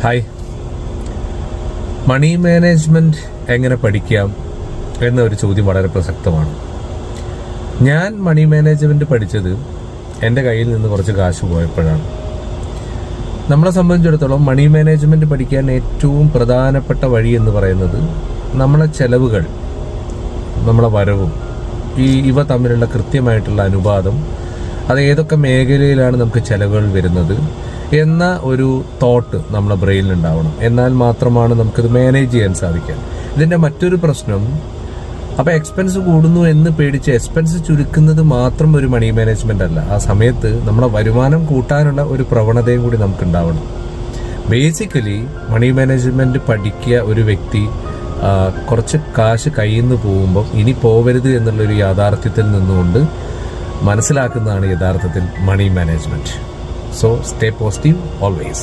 Hi. മണി management എങ്ങനെ പഠിക്കാം എന്നൊരു ചോദ്യം വളരെ പ്രസക്തമാണ്. ഞാൻ മണി മാനേജ്മെന്റ് പഠിച്ചത് എൻ്റെ കയ്യിൽ നിന്ന് കുറച്ച് കാശ് പോയപ്പോഴാണ്. നമ്മളെ സംബന്ധിച്ചിടത്തോളം മണി മാനേജ്മെന്റ് പഠിക്കാൻ ഏറ്റവും പ്രധാനപ്പെട്ട വഴി എന്ന് പറയുന്നത് നമ്മളെ ചെലവുകൾ, നമ്മളെ വരവും ഇവ തമ്മിലുള്ള കൃത്യമായിട്ടുള്ള അനുപാതം, അത് ഏതൊക്കെ മേഖലയിലാണ് നമുക്ക് ചെലവുകൾ വരുന്നത് എന്ന ഒരു തോട്ട് നമ്മുടെ ബ്രെയിനിൽ ഉണ്ടാവണം. എന്നാൽ മാത്രമാണ് നമുക്കിത് മാനേജ് ചെയ്യാൻ സാധിക്കുക. ഇതിന്റെ മറ്റൊരു പ്രശ്നം, അപ്പൊ എക്സ്പെൻസ് കൂടുന്നു എന്ന് പേടിച്ച് എക്സ്പെൻസ് ചുരുക്കുന്നത് മാത്രം ഒരു മണി മാനേജ്മെന്റ് അല്ല. ആ സമയത്ത് നമ്മളെ വരുമാനം കൂട്ടാനുള്ള ഒരു പ്രവണതയും കൂടി നമുക്ക് ഉണ്ടാവണം. ബേസിക്കലി മണി മാനേജ്മെന്റ് പഠിക്കുക ഒരു വ്യക്തി കുറച്ച് കാശ് കയ്യിൽ നിന്ന് പോകുമ്പോൾ ഇനി പോവരുത് എന്നുള്ളൊരു യാഥാർത്ഥ്യത്തിൽ നിന്നുകൊണ്ട് മനസ്സിലാക്കുന്നതാണ് യഥാർത്ഥത്തിൽ money management. So stay positive always.